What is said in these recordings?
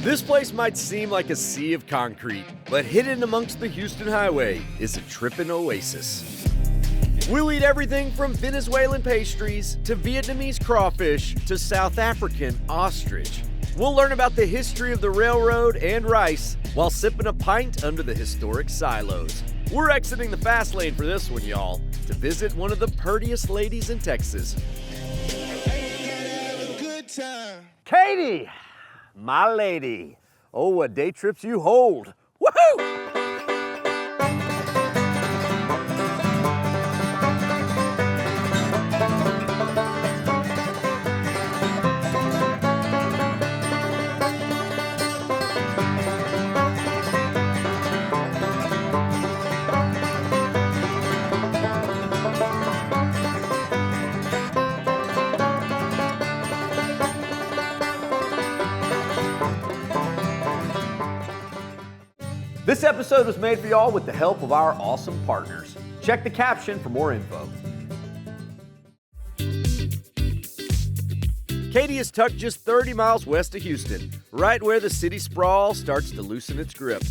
This place might seem like a sea of concrete, but hidden amongst the Houston highway is a trippin' oasis. We'll eat everything from Venezuelan pastries to Vietnamese crawfish to South African ostrich. We'll learn about the history of the railroad and rice while sipping a pint under the historic silos. We're exiting the fast lane for this one, y'all, to visit one of the purtiest ladies in Texas. Katy, my lady. Oh, what day trips you hold. Woohoo! This episode was made for y'all with the help of our awesome partners. Check the caption for more info. Katy is tucked just 30 miles west of Houston, right where the city sprawl starts to loosen its grip.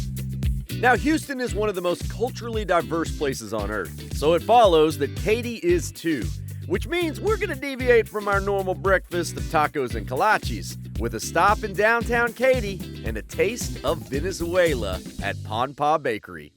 Now, Houston is one of the most culturally diverse places on earth, so it follows that Katy is too, which means we're gonna deviate from our normal breakfast of tacos and kolaches with a stop in downtown Katy and a taste of Venezuela at Ponpaw Bakery.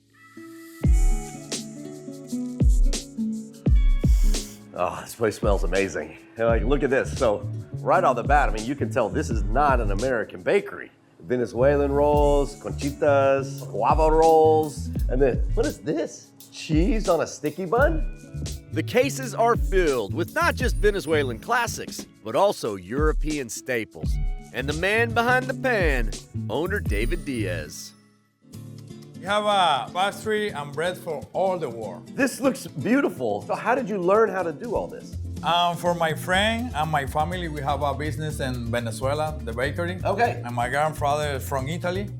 Oh, this place smells amazing. Like, look at this. So, right off the bat, I mean, you can tell this is not an American bakery. Venezuelan rolls, conchitas, guava rolls, and then, what is this? Cheese on a sticky bun? The cases are filled with not just Venezuelan classics, but also European staples. And the man behind the pan, owner David Diaz. We have a pastry and bread for all the world. This looks beautiful. So how did you learn how to do all this? For my friend and my family, we have a business in Venezuela, the bakery. Okay. And my grandfather is from Italy.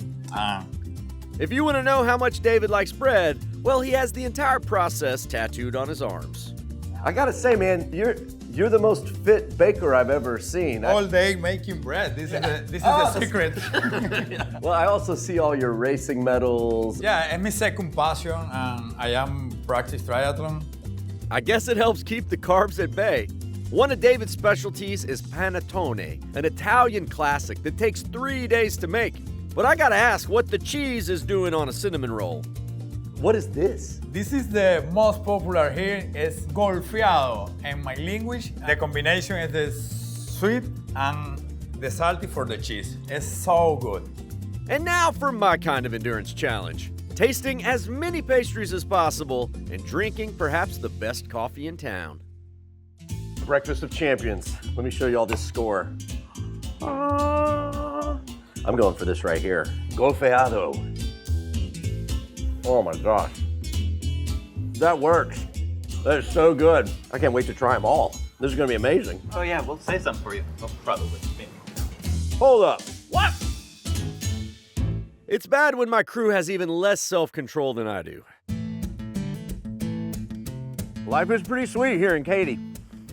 If you want to know how much David likes bread, well, he has the entire process tattooed on his arms. I gotta say, man, you're the most fit baker I've ever seen. All day making bread. This is the secret. Well, I also see all your racing medals. Yeah, it's my second passion, and I am practice triathlon. I guess it helps keep the carbs at bay. One of David's specialties is panettone, an Italian classic that takes 3 days to make. But I gotta ask what the cheese is doing on a cinnamon roll. What is this? This is the most popular here. It's golfeado. In my language, the combination is the sweet and the salty for the cheese. It's so good. And now for my kind of endurance challenge. Tasting as many pastries as possible and drinking perhaps the best coffee in town. Breakfast of champions. Let me show you all this score. I'm going for this right here. Golfeado. Oh my gosh. That works. That is so good. I can't wait to try them all. This is gonna be amazing. Oh yeah, we'll say something for you. Oh, probably. Maybe. Hold up. What? It's bad when my crew has even less self-control than I do. Life is pretty sweet here in Katy.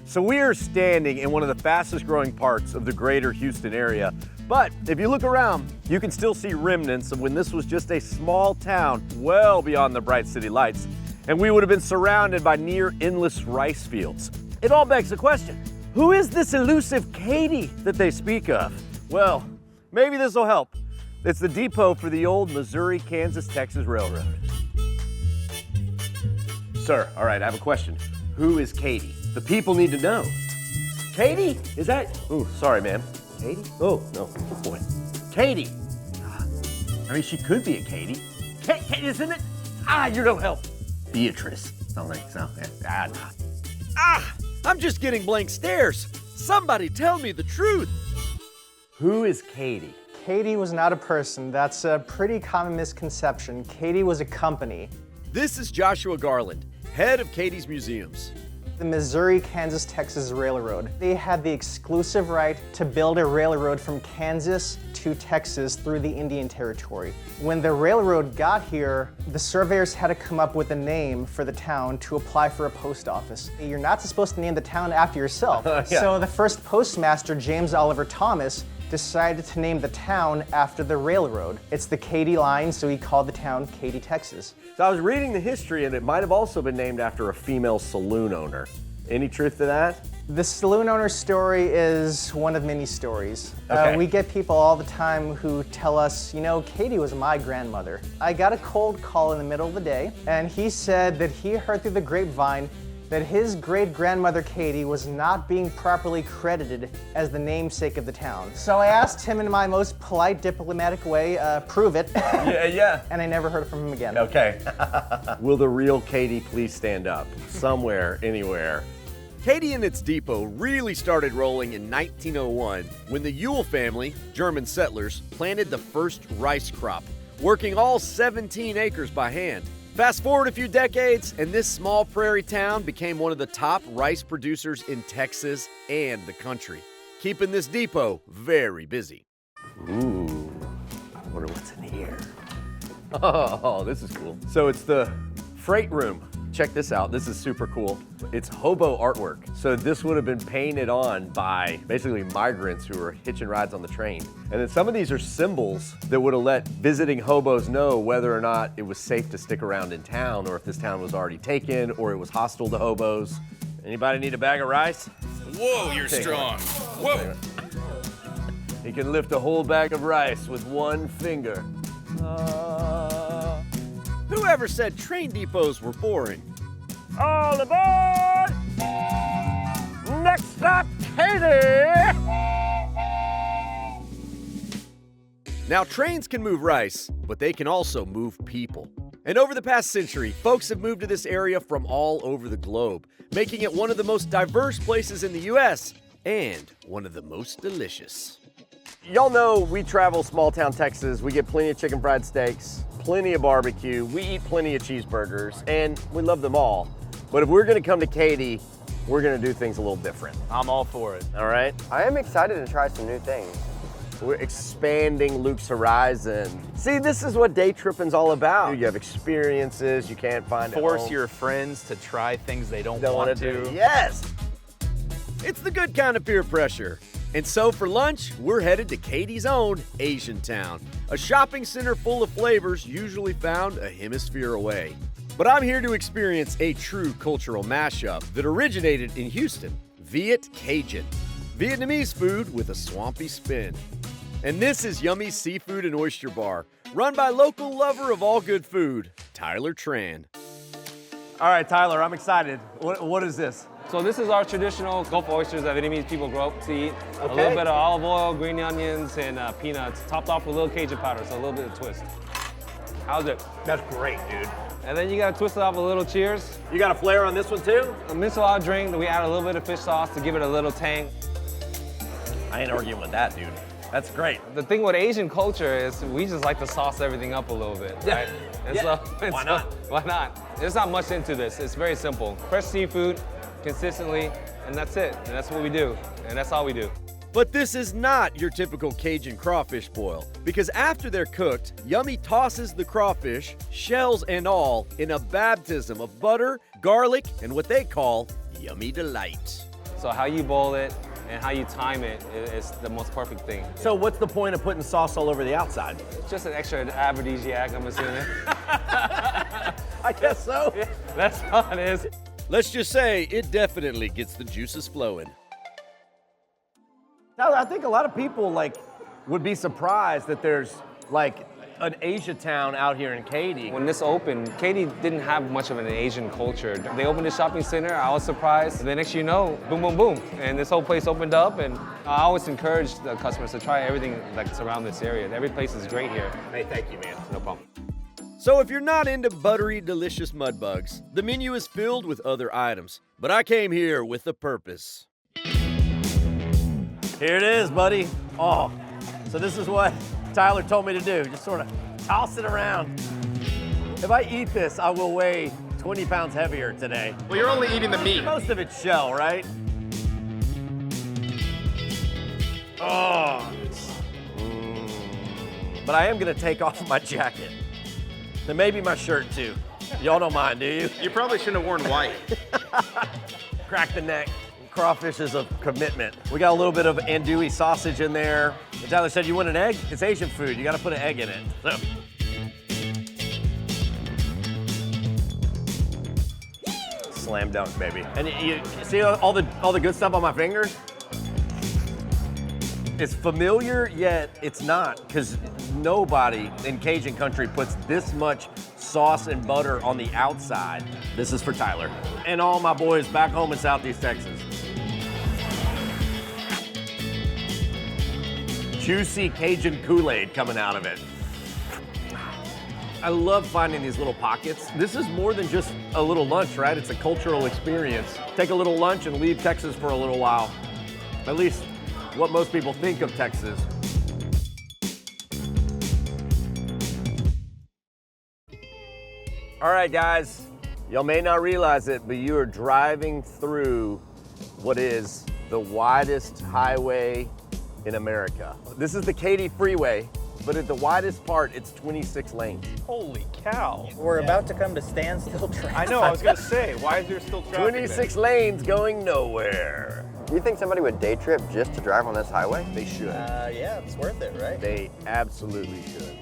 So we are standing in one of the fastest growing parts of the greater Houston area. But if you look around, you can still see remnants of when this was just a small town well beyond the bright city lights, and we would have been surrounded by near endless rice fields. It all begs the question, who is this elusive Katy that they speak of? Well, maybe this will help. It's the depot for the old Missouri, Kansas, Texas Railroad. Sir, all right, I have a question. Who is Katy? The people need to know. Katy? Is that? Oh, sorry, ma'am. Katy? Oh, no. Oh, boy. Katy. I mean, she could be a Katy. Katy, isn't it? You're no help. Beatrice. Don't think so. I'm just getting blank stares. Somebody tell me the truth. Who is Katy? Katy was not a person. That's a pretty common misconception. Katy was a company. This is Joshua Garland, head of Katy's museums. The Missouri, Kansas, Texas Railroad. They had the exclusive right to build a railroad from Kansas to Texas through the Indian Territory. When the railroad got here, the surveyors had to come up with a name for the town to apply for a post office. You're not supposed to name the town after yourself. Yeah. So the first postmaster, James Oliver Thomas, decided to name the town after the railroad. It's the Katy line, so he called the town Katy, Texas. So I was reading the history, and it might have also been named after a female saloon owner. Any truth to that? The saloon owner story is one of many stories. Okay. We get people all the time who tell us, you know, Katy was my grandmother. I got a cold call in the middle of the day, and he said that he heard through the grapevine that his great-grandmother Katy was not being properly credited as the namesake of the town. So I asked him in my most polite, diplomatic way, prove it. Yeah. And I never heard from him again. Okay. Will the real Katy please stand up? Somewhere, anywhere. Katy and its depot really started rolling in 1901 when the Yule family, German settlers, planted the first rice crop, working all 17 acres by hand. Fast forward a few decades, and this small prairie town became one of the top rice producers in Texas and the country, keeping this depot very busy. Ooh, I wonder what's in here. Oh, this is cool. So it's the freight room. Check this out, this is super cool. It's hobo artwork. So this would have been painted on by basically migrants who were hitching rides on the train. And then some of these are symbols that would have let visiting hobos know whether or not it was safe to stick around in town, or if this town was already taken, or it was hostile to hobos. Anybody need a bag of rice? Whoa, you're strong. Whoa. He can lift a whole bag of rice with one finger. Whoever said train depots were boring? All aboard! Next stop, Katy! Now, trains can move rice, but they can also move people. And over the past century, folks have moved to this area from all over the globe, making it one of the most diverse places in the U.S. and one of the most delicious. Y'all know we travel small town Texas. We get plenty of chicken fried steaks, plenty of barbecue, we eat plenty of cheeseburgers, and we love them all. But if we're gonna come to Katy, we're gonna do things a little different. I'm all for it. All right? I am excited to try some new things. We're expanding Luke's horizon. See, this is what day tripping's all about. You have experiences you can't find at Force home. your friends to try things they don't Don't want wanna to. do. Yes! It's the good kind of peer pressure. And so for lunch, we're headed to Katy's own Asian Town, a shopping center full of flavors usually found a hemisphere away. But I'm here to experience a true cultural mashup that originated in Houston, Viet Cajun, Vietnamese food with a swampy spin. And this is Yummy's Seafood and Oyster Bar, run by local lover of all good food, Tyler Tran. All right, Tyler, I'm excited. What is this? So this is our traditional Gulf oysters that Vietnamese people grow up to eat. A Okay. little bit of olive oil, green onions, and peanuts, topped off with a little Cajun powder, so a little bit of twist. How's it? That's great, dude. And then you gotta twist it off with a little cheers. You got a flair on this one too? A micellar drink, then we add a little bit of fish sauce to give it a little tang. I ain't arguing with that, dude. That's great. The thing with Asian culture is we just like to sauce everything up a little bit, right? And Yeah. and Why not? Why not? There's not much into this. It's very simple. Fresh seafood, consistently, and that's it. And that's what we do. And that's all we do. But this is not your typical Cajun crawfish boil, because after they're cooked, Yummy tosses the crawfish, shells and all, in a baptism of butter, garlic, and what they call Yummy Delight. So how you boil it and how you time it is the most perfect thing. So what's the point of putting sauce all over the outside? It's just an extra aphrodisiac, I'm assuming. I guess so. Yeah, that's all it is. Let's just say it definitely gets the juices flowing. Now, I think a lot of people would be surprised that there's an Asia town out here in Katy. When this opened, Katy didn't have much of an Asian culture. They opened the shopping center, I was surprised. The next you know, boom, boom, boom. And this whole place opened up, and I always encourage the customers to try everything that's around this area. Every place is great here. Hey, thank you, man. No problem. So if you're not into buttery, delicious mud bugs, the menu is filled with other items. But I came here with a purpose. Here it is, buddy. Oh, so this is what Tyler told me to do. Just sort of toss it around. If I eat this, I will weigh 20 pounds heavier today. Well, you're only eating the meat. Most of it's shell, right? Oh. But I am gonna take off my jacket. And maybe my shirt too. Y'all don't mind, do you? You probably shouldn't have worn white. Crack the neck, crawfish is a commitment. We got a little bit of andouille sausage in there. And Tyler said, you want an egg? It's Asian food. You got to put an egg in it. So. Slam dunk, baby. And you see all the good stuff on my fingers? It's familiar, yet it's not, because nobody in Cajun country puts this much sauce and butter on the outside. This is for Tyler and all my boys back home in Southeast Texas. Juicy Cajun Kool-Aid coming out of it. I love finding these little pockets. This is more than just a little lunch, right? It's a cultural experience. Take a little lunch and leave Texas for a little while. At least what most people think of Texas. All right, guys, y'all may not realize it, but you are driving through what is the widest highway in America. This is the Katy Freeway, but at the widest part, it's 26 lanes. Holy cow. We're about to come to standstill traffic. I know, I was gonna say, why is there still traffic 26 lanes going nowhere. Do you think somebody would day trip just to drive on this highway? They should. Yeah, it's worth it, right? They absolutely should.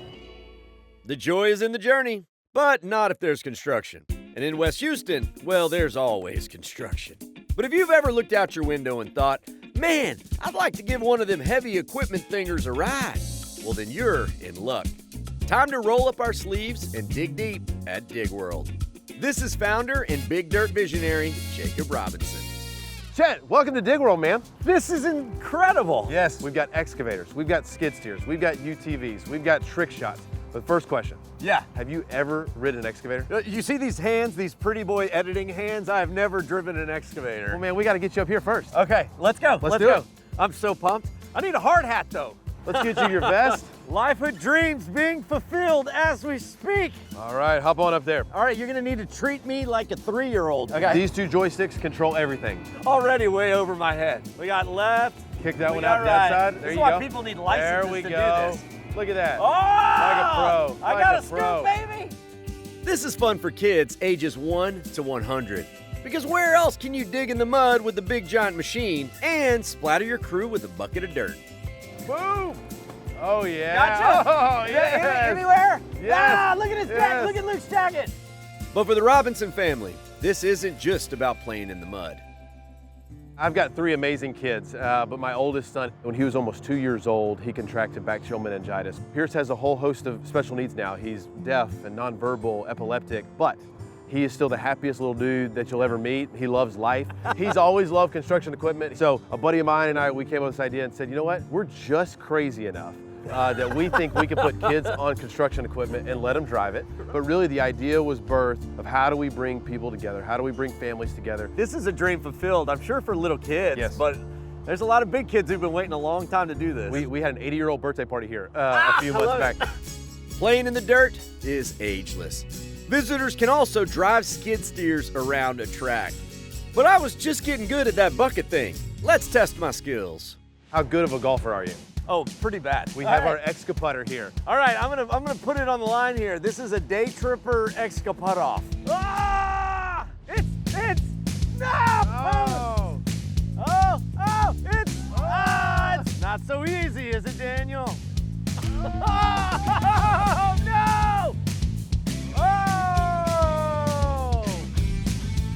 The joy is in the journey, but not if there's construction. And in West Houston, well, there's always construction. But if you've ever looked out your window and thought, man, I'd like to give one of them heavy equipment thingers a ride, well, then you're in luck. Time to roll up our sleeves and dig deep at Dig World. This is founder and big dirt visionary, Jacob Robinson. Chet, welcome to Dig World, man. This is incredible. Yes, we've got excavators, we've got skid steers, we've got UTVs, we've got trick shots. But first question. Yeah. Have you ever ridden an excavator? You see these hands, these pretty boy editing hands? I have never driven an excavator. Well, man, we got to get you up here first. Okay, let's go. Let's do go. it. I'm so pumped. I need a hard hat, though. Let's get you your vest. Lifehood dreams being fulfilled as we speak. All right, hop on up there. All right, you're gonna need to treat me like a 3-year-old. Okay. These two joysticks control everything. Already way over my head. We got left. Kick that we one got out right. that side. This There is you why go. people need licenses there we to go. do this. Look at that. Oh! Like a pro. I Like got a a pro. scoop, baby. This is fun for kids ages 1 to 100. Because where else can you dig in the mud with the big giant machine and splatter your crew with a bucket of dirt? Boom. Oh, yeah. Gotcha. Oh, yes. Anywhere? Yes. Ah, look at his jacket. Yes. Look at Luke's jacket. But for the Robinson family, this isn't just about playing in the mud. I've got 3 amazing kids, but my oldest son, when he was almost 2 years old, he contracted bacterial meningitis. Pierce has a whole host of special needs now. He's deaf and nonverbal, epileptic, but he is still the happiest little dude that you'll ever meet. He loves life. He's always loved construction equipment. So a buddy of mine and I, we came up with this idea and said, you know what? We're just crazy enough that we think we can put kids on construction equipment and let them drive it. But really the idea was birthed of how do we bring people together? How do we bring families together? This is a dream fulfilled, I'm sure for little kids, Yes. but there's a lot of big kids who've been waiting a long time to do this. We had an 80-year-old birthday party here a few months back. Playing in the dirt is ageless. Visitors can also drive skid steers around a track. But I was just getting good at that bucket thing. Let's test my skills. How good of a golfer are you? Oh, pretty bad. We have our Excaputter here. All right, I'm gonna put it on the line here. This is a Daytripper Excaput off. Ah! It's no! Oh! It's not so easy, is it, Daniel? Oh no! Oh!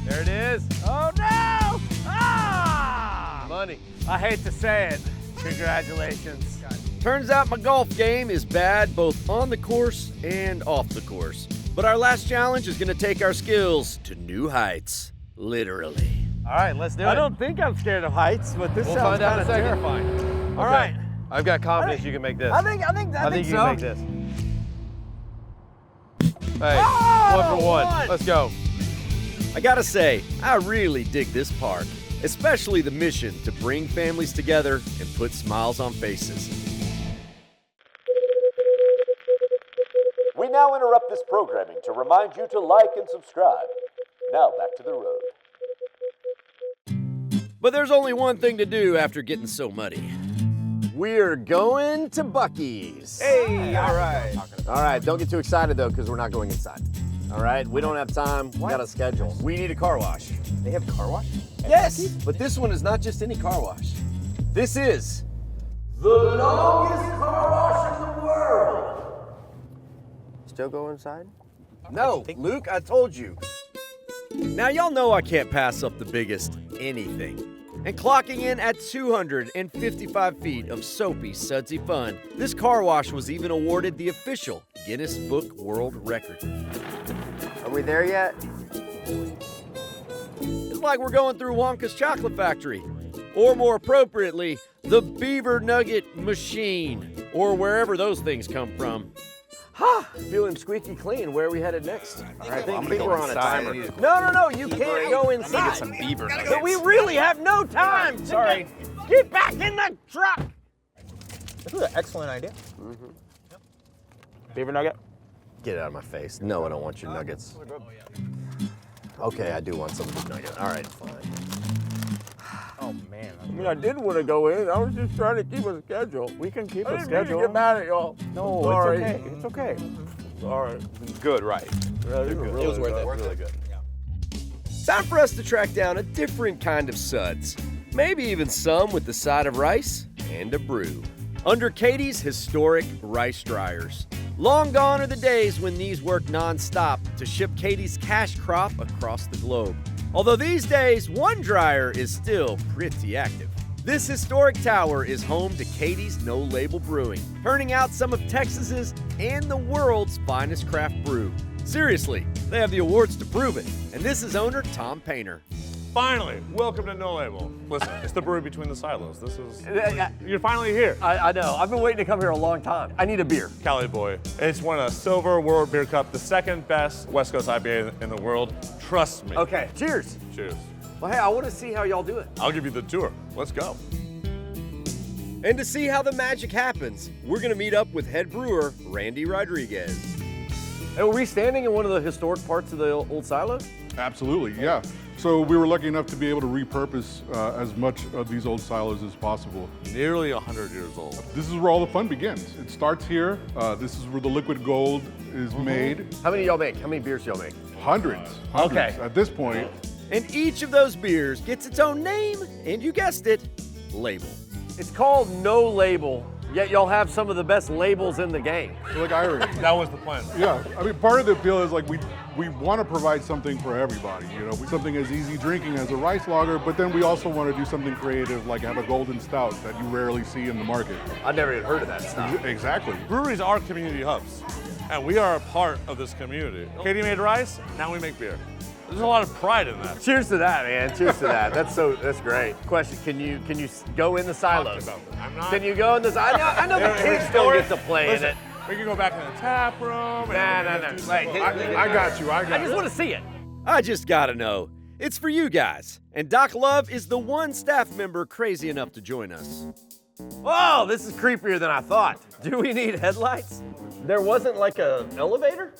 There it is. Oh no! Ah! Money. I hate to say it. Congratulations. Turns out my golf game is bad both on the course and off the course. But our last challenge is gonna take our skills to new heights, literally. All right, let's do it. I don't think I'm scared of heights, but this We'll sounds find out in kind a of second. terrifying. All Okay. right. I've got confidence you can make this. I think you so. can make this. Hey, Oh, 1 for 1. one. Let's go. I gotta say, I really dig this park, especially the mission to bring families together and put smiles on faces. We now interrupt this programming to remind you to like and subscribe. Now back to the road. But there's only one thing to do after getting so muddy. We're going to Buc-ee's. Hey, all right. All right, don't get too excited though, because we're not going inside. All right, we don't have time. We got a schedule. We need a car wash. They have car wash? Yes, but this one is not just any car wash. This is the longest car wash in the world. Still go inside? No, Luke, I told you. Now y'all know I can't pass up the biggest anything. And clocking in at 255 feet of soapy, sudsy fun, this car wash was even awarded the official Guinness Book World Record. Are we there yet? It's like we're going through Wonka's chocolate factory. Or more appropriately, the Beaver Nugget Machine. Or wherever those things come from. Feeling squeaky clean. Where are we headed next? All right, I think we're on a timer. No, you can't go inside. Some beaver nuggets. But we really have no time. Sorry. Get back in the truck. This is an excellent idea. Beaver nugget? Get it out of my face. No, I don't want your nuggets. Okay, I do want some of the nuggets. All right, fine. Oh man. I mean, I did want to go in. I was just trying to keep a schedule. We can keep a schedule. Get mad at y'all. No, Sorry. it's okay. It's okay. All right. Good, right? Yeah, it was worth it. Really good. Time for us to track down a different kind of suds. Maybe even some with the side of rice and a brew. Under Katy's historic rice dryers. Long gone are the days when these worked non-stop to ship Katy's cash crop across the globe. Although these days, one dryer is still pretty active. This historic tower is home to Katy's No Label Brewing, turning out some of Texas's and the world's finest craft brew. Seriously, they have the awards to prove it, and this is owner Tom Painter. Finally, welcome to No Label. Listen, it's the brew between the silos. This is, you're finally here. I know, I've been waiting to come here a long time. I need a beer. Cali Boy. It's won a Silver World Beer Cup, the second best West Coast IPA in the world. Trust me. Okay, cheers. Cheers. Well, hey, I want to see how y'all do it. I'll give you the tour. Let's go. And to see how the magic happens, we're going to meet up with head brewer Randy Rodriguez. And were we standing in one of the historic parts of the old silo? Absolutely, yeah. So we were lucky enough to be able to repurpose as much of these old silos as possible. Nearly 100 years old. This is where all the fun begins. It starts here. This is where the liquid gold is made. How many y'all make? How many beers y'all make? Hundreds Okay. at this point. And each of those beers gets its own name, and you guessed it, label. It's called No Label, yet y'all have some of the best labels in the game. Like Irish. That was the plan. Yeah, I mean, part of the appeal is like we want to provide something for everybody, you know, something as easy drinking as a rice lager, but then we also want to do something creative, like have a golden stout that you rarely see in the market. I've never even heard of that stuff. Exactly. Breweries are community hubs, and we are a part of this community. Katy made rice, now we make beer. There's a lot of pride in that. Cheers to that, man. Cheers to that. That's great. Question: Can you go in the silos? I'm not. Can you go in the? I know the kids don't get to play in it. We can go back in the tap room. No. I got you. I just want to see it. I just gotta know. It's for you guys. And Doc Love is the one staff member crazy enough to join us. Whoa, this is creepier than I thought. Do we need headlights? There wasn't like an elevator?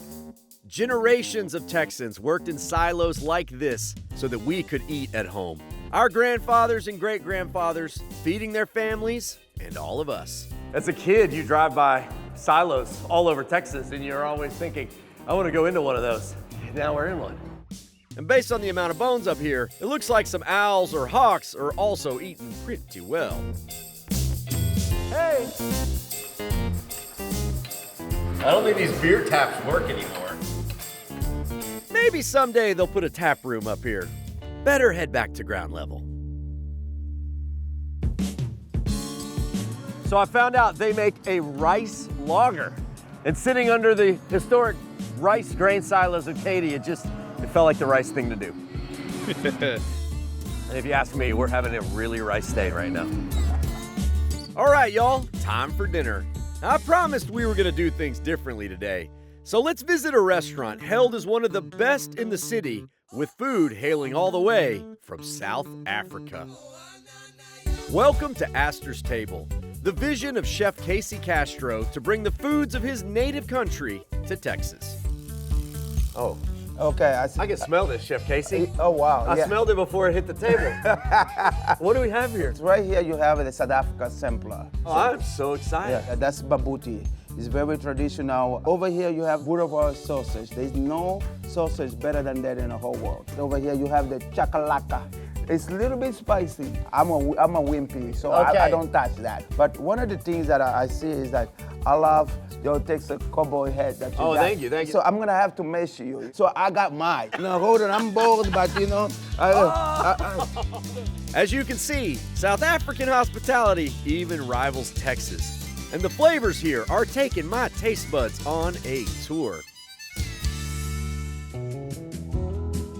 Generations of Texans worked in silos like this so that we could eat at home. Our grandfathers and great-grandfathers feeding their families and all of us. As a kid, you drive by silos all over Texas and you're always thinking, I want to go into one of those. Now we're in one. And based on the amount of bones up here, it looks like some owls or hawks are also eating pretty well. Hey! I don't think these beer taps work anymore. Maybe someday they'll put a tap room up here. Better head back to ground level. So I found out they make a rice lager. And sitting under the historic rice grain silos of Katy, it felt like the rice thing to do. And if you ask me, we're having a really rice day right now. All right, y'all, time for dinner. I promised we were gonna do things differently today. So let's visit a restaurant hailed as one of the best in the city, with food hailing all the way from South Africa. Welcome to Astor's Table, the vision of Chef Casey Castro to bring the foods of his native country to Texas. Oh. Okay, I can smell this, Chef Casey. Oh, wow. I smelled it before it hit the table. What do we have here? Right here you have the South Africa sampler. Oh, I'm so excited. Yeah, that's babuti. It's very traditional. Over here you have Boulevard sausage. There's no sausage better than that in the whole world. Over here you have the chakalaka. It's a little bit spicy. I'm a wimpy, so I don't touch that. But one of the things that I see is that I love your Texas cowboy hat that you got. Thank you. So I'm gonna have to measure you. So I got mine. No, hold on, I'm bold, but you know. As you can see, South African hospitality even rivals Texas. And the flavors here are taking my taste buds on a tour.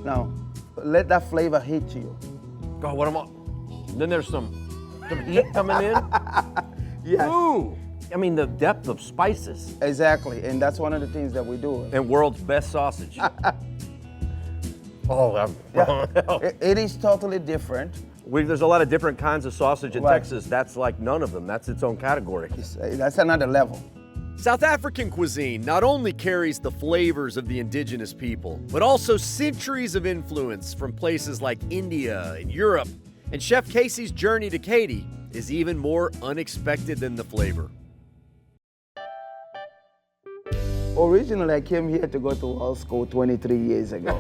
Now, let that flavor hit you. God, what am I? Then there's some heat coming in. Yes. Ooh. I mean, the depth of spices. Exactly, and that's one of the things that we do. And world's best sausage. It is totally different. There's a lot of different kinds of sausage in Texas. That's like none of them. That's its own category. That's another level. South African cuisine not only carries the flavors of the indigenous people, but also centuries of influence from places like India and Europe. And Chef Casey's journey to Katy is even more unexpected than the flavor. Originally, I came here to go to law school 23 years ago.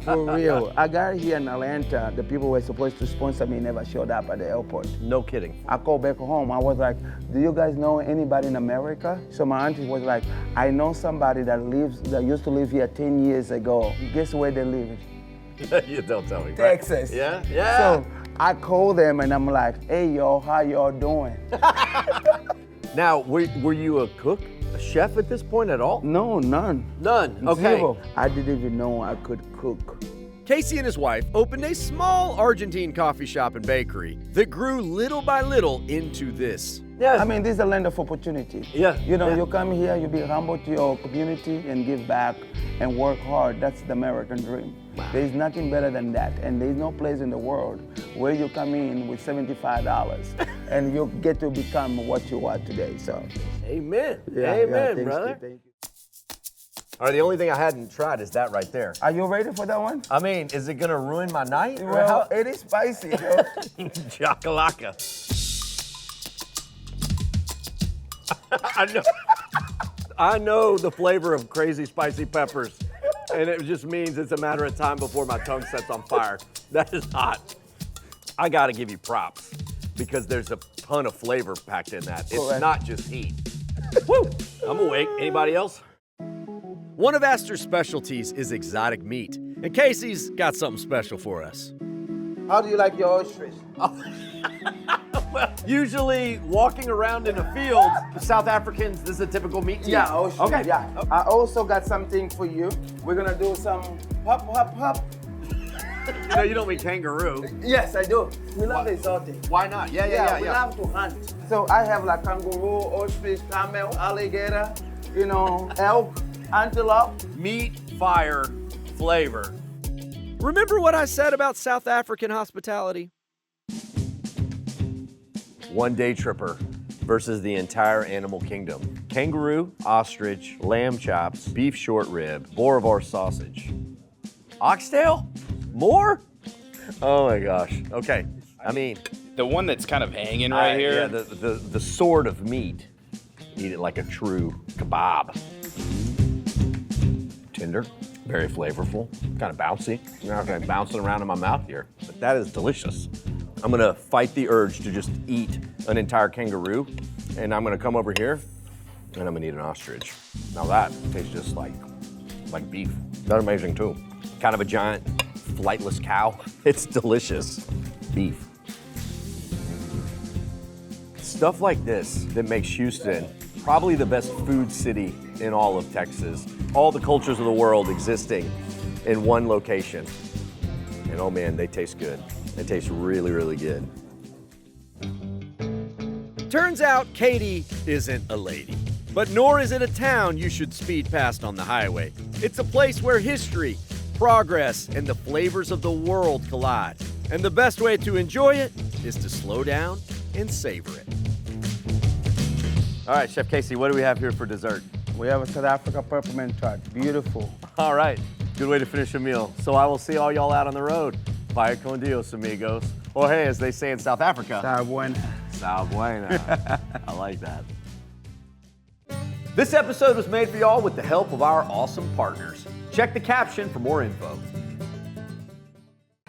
For real. I got here in Atlanta. The people who were supposed to sponsor me never showed up at the airport. No kidding. I called back home. I was like, do you guys know anybody in America? So my auntie was like, I know somebody that used to live here 10 years ago. Guess where they live? You don't tell me. Texas. Yeah? Yeah. So I called them and I'm like, hey, y'all, how y'all doing? Now, were you a cook? A chef at this point at all? No, none. None? Okay. Zero. I didn't even know I could cook. Casey and his wife opened a small Argentine coffee shop and bakery that grew little by little into this. Yeah. I mean, this is a land of opportunity. Yeah. You know, you come here, you be humble to your community and give back and work hard. That's the American dream. Wow. There's nothing better than that. And there's no place in the world where you come in with $75 and you get to become what you are today. So, amen. Yeah, amen, brother. Thank you. All right, the only thing I hadn't tried is that right there. Are you ready for that one? I mean, is it gonna ruin my night? Well, it is spicy, yo. Chakalaka. I know the flavor of crazy spicy peppers, and it just means it's a matter of time before my tongue sets on fire. That is hot. I gotta give you props because there's a ton of flavor packed in that. It's not just heat. Woo! I'm awake. Anybody else? One of Astor's specialties is exotic meat, and Casey's got something special for us. How do you like your oysters? Well, usually walking around in a field, South Africans, this is a typical meat tea. Yeah, oysters. Okay. Yeah. I also got something for you. We're gonna do some hop, hop, hop. No, you don't mean kangaroo. Yes, I do. We love exotic. Why not? Yeah. We love to hunt. So I have like kangaroo, ostrich, camel, alligator, you know, elk, antelope. Meat, fire, flavor. Remember what I said about South African hospitality? One Daytripper versus the entire animal kingdom. Kangaroo, ostrich, lamb chops, beef short rib, Boerewors sausage. Oxtail? More? Oh my gosh. Okay. I mean, the one that's kind of hanging right here. Yeah, the sword of meat. Eat it like a true kebab. Tender, very flavorful, kind of bouncy. You're not gonna bounce it around in my mouth here, but that is delicious. I'm gonna fight the urge to just eat an entire kangaroo, and I'm gonna come over here, and I'm gonna eat an ostrich. Now that tastes just like beef. That's amazing too. Kind of a giant flightless cow. It's delicious. Beef. Stuff like this that makes Houston probably the best food city in all of Texas. All the cultures of the world existing in one location. And oh man, they taste good. They taste really, really good. Turns out Katy isn't a lady, but nor is it a town you should speed past on the highway. It's a place where history, progress, and the flavors of the world collide. And the best way to enjoy it is to slow down and savor it. All right, Chef Casey, what do we have here for dessert? We have a South Africa peppermint tart. Beautiful. All right, good way to finish a meal. So I will see all y'all out on the road. Vaya con Dios, amigos. Or hey, as they say in South Africa. Está buena. Está buena. I like that. This episode was made for y'all with the help of our awesome partners. Check the caption for more info.